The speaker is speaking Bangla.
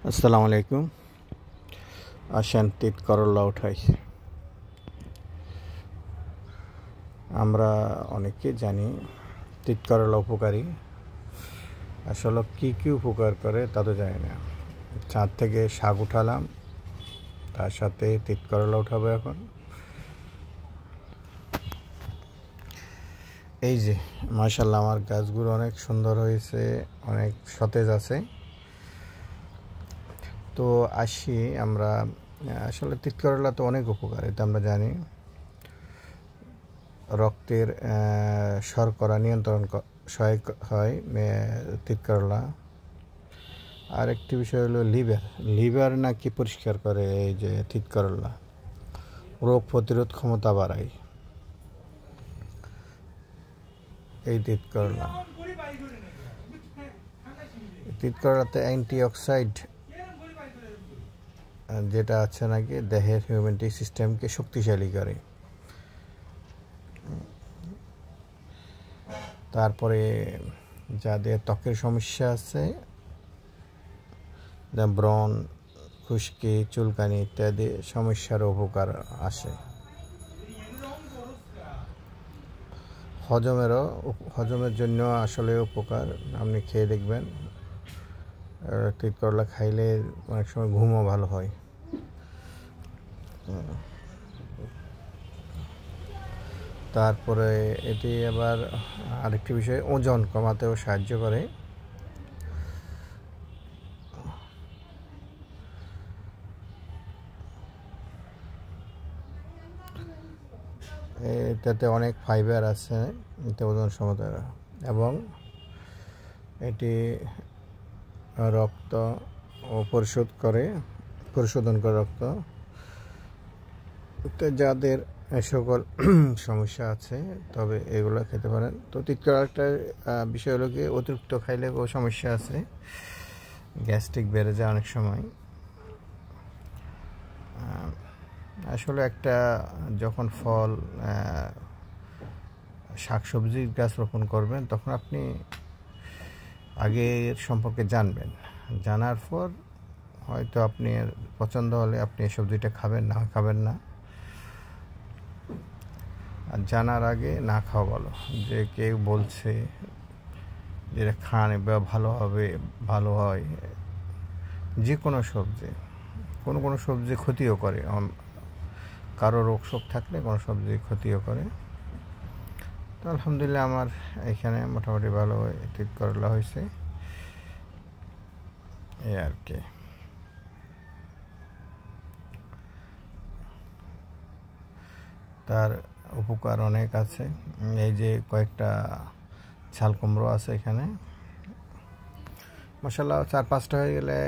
আসসালামু আলাইকুম। আসেন তিত করল্লা উঠাই। আমরা অনেকে জানি তিত করল্লা উপকারী, আসলে কি উপকার করে তা তো জানি না। ছাদ থেকে শাক উঠালাম, তার সাথে তিত করল্লা উঠাবো। এখন এই যে মাশাআল্লাহ আমার গাছগুলো অনেক সুন্দর হয়েছে, অনেক সতেজ আছে। তো আসি আমরা, আসলে তিত করল্লা তো অনেক উপকার, এটা আমরা জানি। রক্তের শর্করা নিয়ন্ত্রণ সহায়ক হয় তিত করলা। আর একটি বিষয় হলো লিভার নাকি পরিষ্কার করে এই যে তিত করলা, রোগ প্রতিরোধ ক্ষমতা বাড়ায় এই তিত করলাতে অ্যান্টিঅক্সিডেন্ট যেটা আছে নাকি দেহের ইমিউনিটি সিস্টেমকে শক্তিশালী করে। তারপরে যাদের ত্বকের সমস্যা আছে, ব্রণ, খুশকি, চুলকানি ইত্যাদি সমস্যার উপকার আসে। হজমের জন্য আসলে উপকার, আপনি খেয়ে দেখবেন। তিত করলা খাইলে অনেক সময় ঘুমও ভালো হয়। তারপরে এটি আবার আরেকটি বিষয়, ওজন কমাতেও সাহায্য করে। এটাতে অনেক ফাইবার আছে, এতে ওজন কমাতে, এবং এটি রক্ত পরিশোধন করে রক্ত। যাদের সকল সমস্যা আছে তবে এগুলো খেতে পারেন। তো তিত করার একটা বিষয় হলো কি, অতিরিক্ত খাইলে সমস্যা আছে, গ্যাস্ট্রিক বেড়ে যায় অনেক সময়। আসলে একটা যখন ফল শাকসবজির গাছ রোপণ করবেন তখন আপনি আগে এর সম্পর্কে জানার পর হয়তো আপনি পছন্দ হলে আপনি সবজিটা খাবেন না। আর জানার আগে না খাওয়া ভালো। যে কেউ বলছে যেটা খান এবার ভালো হয়, যে কোনো সবজি ক্ষতিও করে। কারো রোগ শোক থাকলে কোনো সবজি ক্ষতিও করে। তো আলহামদুলিল্লাহ আমার এখানে মোটামুটি ভালো তিত করলা হয়েছে, এই আর কি। তার উপকার অনেক আছে। এই যে কয়েকটা ছাল কুমড়ো আছে এখানে, মাশাআল্লাহ 4-5টা হয়ে গেলে